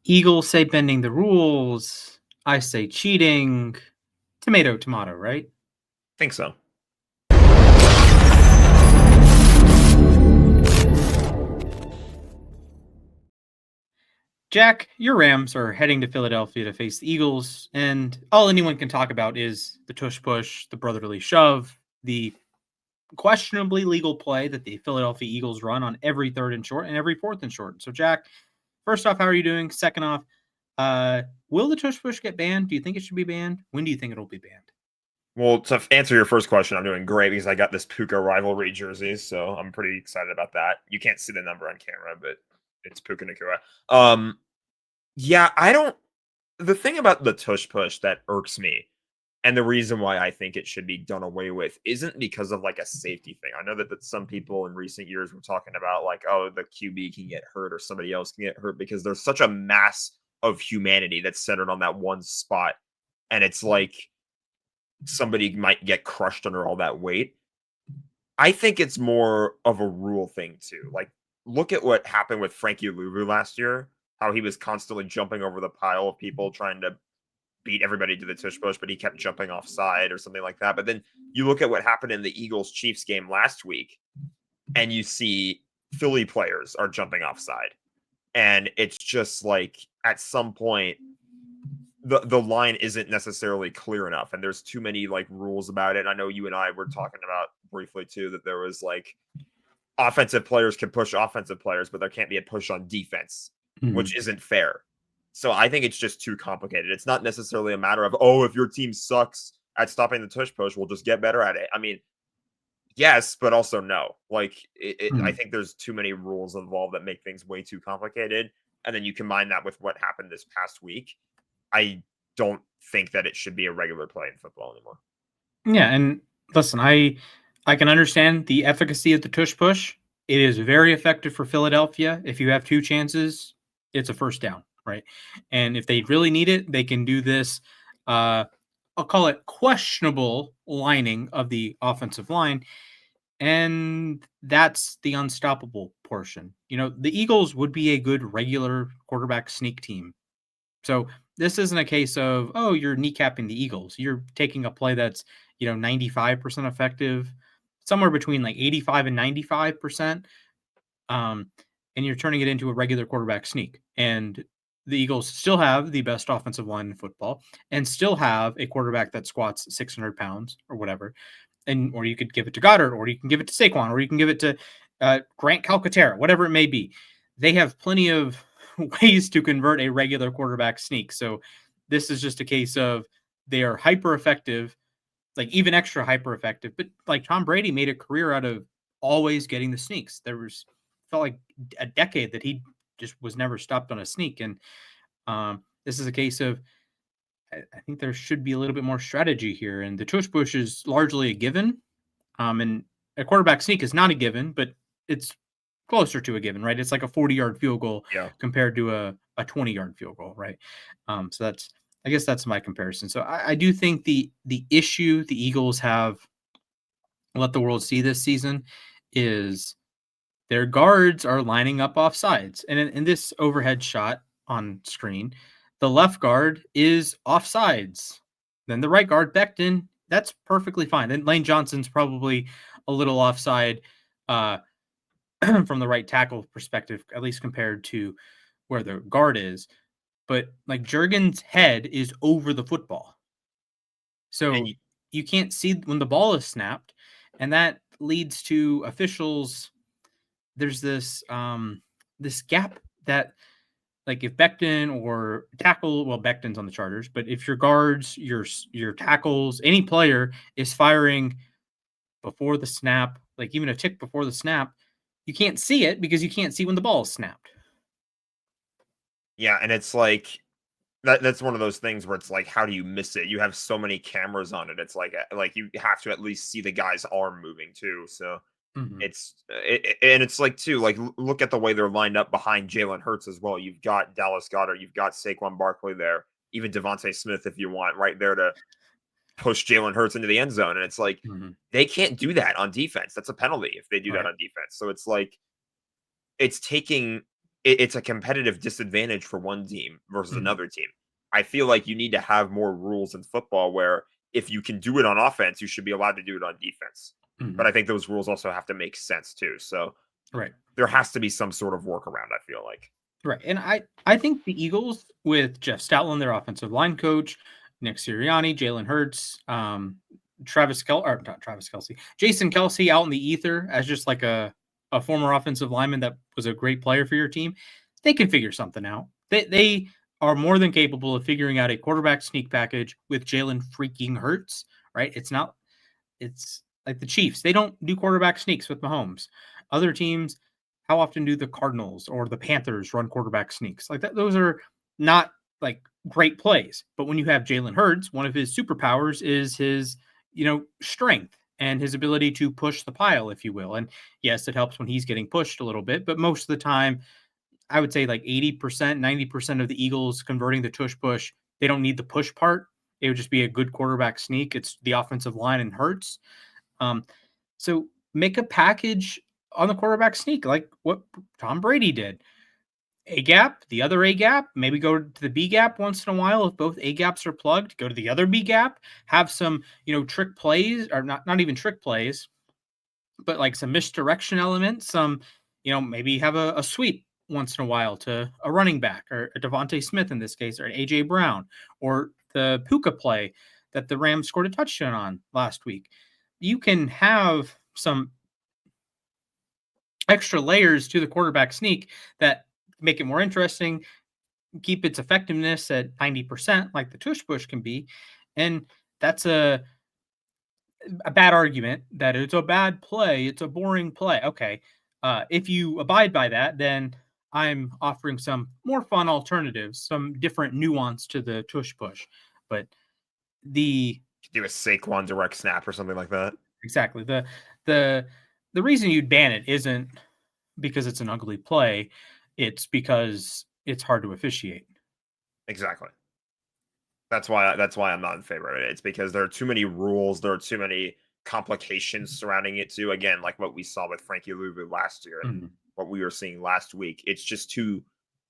Eagles say bending the rules. I say cheating. Tomato, tomato, right? Think so. Jack, your Rams are heading to Philadelphia to face the Eagles, and all anyone can talk about is the tush push, the brotherly shove, the questionably legal play that the Philadelphia Eagles run on every third and short and every fourth and short. So, Jack, first off, how are you doing? Second off, will the tush push get banned? Do you think it should be banned? When do you think it'll be banned? Well, to answer your first question, I'm doing great because I got this Puka rivalry jersey, so I'm pretty excited about that. You can't see the number on camera, but it's Puka Nakua. Yeah, I don't. The thing about the tush push that irks me, and the reason why I think it should be done away with, isn't because of like a safety thing. I know that some people in recent years were talking about like, oh, the QB can get hurt or somebody else can get hurt because there's such a mass of humanity that's centered on that one spot, and it's like somebody might get crushed under all that weight. I think it's more of a rule thing too. Like, look at what happened with Frankie Louvu last year, how he was constantly jumping over the pile of people trying to beat everybody to the tush push, but he kept jumping offside or something like that. But then you look at what happened in the Eagles Chiefs game last week, and you see Philly players are jumping offside. And it's just like at some point the line isn't necessarily clear enough, and there's too many like rules about it. I know you and I were talking about briefly too that there was like offensive players can push offensive players, but there can't be a push on defense, Mm-hmm. which isn't fair. So I think it's just too complicated. It's not necessarily a matter of, oh, if your team sucks at stopping the tush push, we'll just get better at it. I mean, yes, but also no. Like, I Mm-hmm. think there's too many rules involved that make things way too complicated. And then you combine that with what happened this past week. I don't think that it should be a regular play in football anymore. Yeah, and listen, I can understand the efficacy of the tush push. It is very effective for Philadelphia. If you have two chances, it's a first down, right? And if they really need it, they can do this. Uh, I'll call it questionable lining of the offensive line, and that's the unstoppable portion. You know, the Eagles would be a good regular quarterback sneak team. So this isn't a case of, oh, you're kneecapping the Eagles. You're taking a play that's, 95% effective, somewhere between like 85 and 95%. Um, and you're turning it into a regular quarterback sneak. And the Eagles still have the best offensive line in football and still have a quarterback that squats 600 pounds or whatever. And, or you could give it to Goddard, or you can give it to Saquon, or you can give it to Grant Calcaterra, whatever it may be. They have plenty of ways to convert a regular quarterback sneak. So this is just a case of they are hyper effective, like even extra hyper effective. But like Tom Brady made a career out of always getting the sneaks. There was felt like a decade that he just was never stopped on a sneak. And this is a case of I think there should be a little bit more strategy here. And the tush push is largely a given. And a quarterback sneak is not a given, but it's closer to a given, right? It's like a 40-yard field goal Yeah. compared to a 20-yard field goal, right? So that's I guess that's my comparison. So I do think the issue the Eagles have let the world see this season is their guards are lining up off sides. And in this overhead shot on screen, the left guard is off sides. Then the right guard, Becton, that's perfectly fine. Then Lane Johnson's probably a little offside uh, from the right tackle perspective, at least compared to where the guard is. But like Jurgen's head is over the football. And So you can't see when the ball is snapped. And that leads to officials. There's this gap that like if Becton or tackle, well, Becton's on the Chargers, but if your guards, your tackles, any player is firing before the snap, like even a tick before the snap, you can't see it because you can't see when the ball is snapped. yeah, and it's like that's one of those things where it's like, how do you miss it? You have so many cameras on it. It's like you have to at least see the guy's arm moving too. So Mm-hmm. and it's like too, like look at the way they're lined up behind Jalen Hurts as well. You've got Dallas Goddard, you've got Saquon Barkley there, even Devontae Smith if you want, right there to push Jalen Hurts into the end zone. And it's like Mm-hmm. they can't do that on defense. That's a penalty if they do that Right. on defense. So it's like it's taking it's a competitive disadvantage for one team versus Mhm, another team. I feel like you need to have more rules in football where if you can do it on offense, you should be allowed to do it on defense. mhm. But I think those rules also have to make sense too. So Right. there has to be some sort of workaround, I feel like. Right. And I think the Eagles with Jeff Stoutland, their offensive line coach, Nick Sirianni, Jalen Hurts, or not Travis Kelsey, Jason Kelsey out in the ether as just like a former offensive lineman that was a great player for your team, they can figure something out. They are more than capable of figuring out a quarterback sneak package with Jalen freaking Hurts, right? It's like the Chiefs. They don't do quarterback sneaks with Mahomes. Other teams, how often do the Cardinals or the Panthers run quarterback sneaks? Like that, those are not like great plays. But when you have Jalen Hurts, one of his superpowers is his, strength and his ability to push the pile, if you will. And yes, it helps when he's getting pushed a little bit, but most of the time, I would say like 80%, 90% of the Eagles converting the tush push, they don't need the push part. It would just be a good quarterback sneak. It's the offensive line and Hurts. Um, so make a package on the quarterback sneak, like what Tom Brady did. A gap, the other A gap, maybe go to the B gap once in a while. If both A gaps are plugged, go to the other B gap, have some, trick plays or not even trick plays, but like some misdirection elements, some, maybe have a sweep once in a while to a running back or a Devontae Smith in this case, or an AJ Brown, or the Puka play that the Rams scored a touchdown on last week. You can have some extra layers to the quarterback sneak that make it more interesting, keep its effectiveness at 90%, like the tush push can be. And that's a bad argument that it's a bad play, it's a boring play. Okay. If you abide by that, then I'm offering some more fun alternatives, some different nuance to the tush push. But the Do a Saquon direct snap or something like that. exactly the the reason you'd ban it isn't because it's an ugly play, it's because it's hard to officiate. Exactly. That's why I'm not in favor of it. It's because there are too many rules, there are too many complications surrounding it too. Again, like what we saw with Frankie Louvu last year and Mhm. what we were seeing last week. It's just too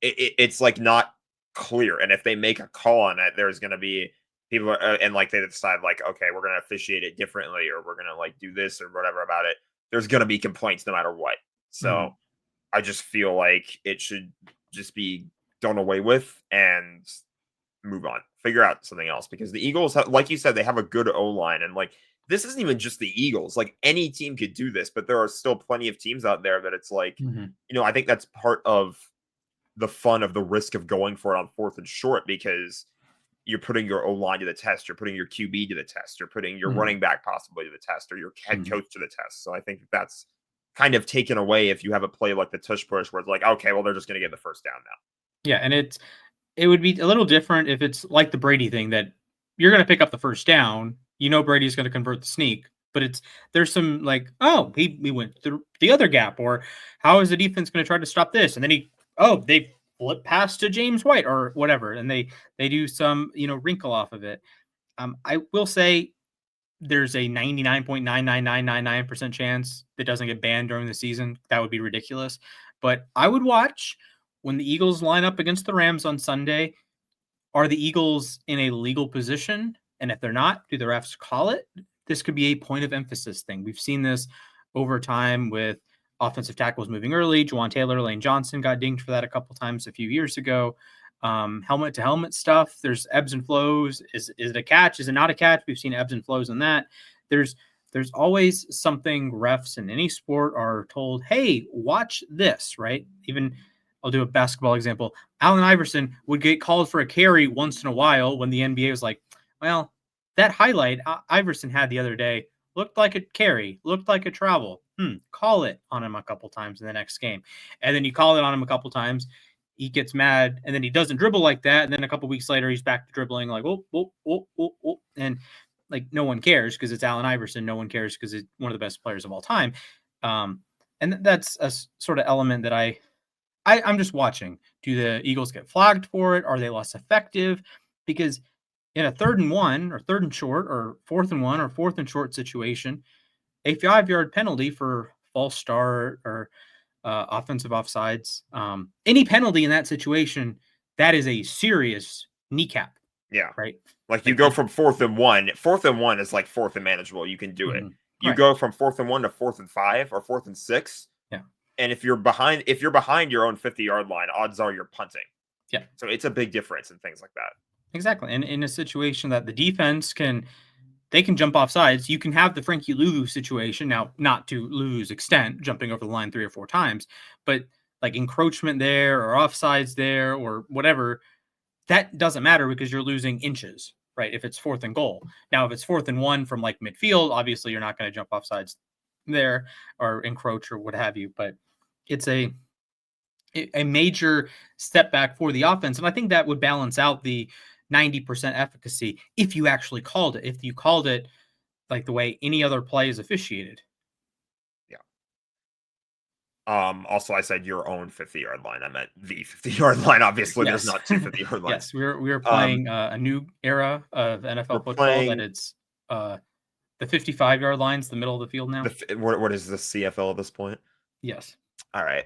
it's like not clear. And if they make a call on it, there's going to be people and like they decide like, okay, we're going to officiate it differently or we're going to like do this or whatever about it. There's going to be complaints no matter what. So Mhm. I just feel like it should just be done away with and move on, figure out something else because the Eagles, like you said, they have a good O line, and like this isn't even just the Eagles. Like any team could do this, but there are still plenty of teams out there that it's like, Mhm. I think that's part of the fun of the risk of going for it on fourth and short because you're putting your O line to the test, you're putting your QB to the test, you're putting your Mhm. running back possibly to the test, or your head Mhm. coach to the test. So I think that's kind of taken away if you have a play like the tush push where it's like, okay, well they're just going to get the first down now. Yeah, and it would be a little different if it's like the Brady thing that you're going to pick up the first down. You know Brady's going to convert the sneak, but there's some like, oh, he went through the other gap, or how is the defense going to try to stop this? And then they flip past to James White or whatever, and they do some wrinkle off of it. I will say there's a 99.99999% chance that doesn't get banned during the season. That would be ridiculous. But I would watch when the Eagles line up against the Rams on Sunday. Are the Eagles in a legal position? And if they're not, do the refs call it? This could be a point of emphasis thing. We've seen this over time with offensive tackles moving early. Juwan Taylor, Lane Johnson got dinged for that a couple times a few years ago. Helmet to helmet stuff. There's ebbs and flows. Is it a catch? Is it not a catch? We've seen ebbs and flows in that. There's there's always something refs in any sport are told, hey, watch this, right? Even I'll do a basketball example. Allen Iverson would get called for a carry once in a while when the NBA was like, well, that highlight Iverson had the other day looked like a carry, looked like a travel. Call it on him a couple times in the next game. And then you call it on him a couple times. He gets mad and then he doesn't dribble like that. And then a couple weeks later, he's back to dribbling like, oh, oh, oh, oh, oh. And like, no one cares because it's Allen Iverson. No one cares because it's one of the best players of all time. And that's a sort of element that I'm just watching. Do the Eagles get flagged for it? Are they less effective? Because in a 3rd and 1 or 3rd and short or 4th and 1 or 4th and short situation, a 5-yard penalty for false start or offensive offsides. Any penalty in that situation, that is a serious kneecap, Yeah. right? Like, you Like go from 4th and 1. 4th and 1 is, like, 4th and manageable, you can do it. mhm, You right. go from 4th and 1 to 4th and 5 or 4th and 6, Yeah. and if you're behind your own 50-yard line, odds are you're punting. Yeah. So it's a big difference in things like that. Exactly. And in a situation that the defense they can jump off sides. You can have the Frankie Lulu situation now, not to Lulu's extent, jumping over the line 3 or 4 times, but like encroachment there or offsides there or whatever, that doesn't matter because you're losing inches, right? If it's 4th and goal. Now, if it's 4th and 1 from like midfield, obviously you're not going to jump off sides there or encroach or what have you. But it's a major step back for the offense. And I think that would balance out the 90% efficacy if you actually called it. If you called it like the way any other play is officiated. Yeah. Also, I said your own 50-yard line. I meant the 50-yard line. Obviously, there's Yes. not 2 50-yard lines. Yes, we're Um, playing a new era of we're NFL football that playing it's the 55-yard line's the middle of the field now. what is the CFL at this point? Yes. All right.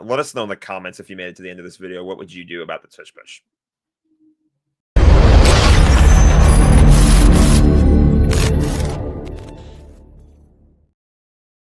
Let us know in the comments if you made it to the end of this video. What would you do about the Tush Push?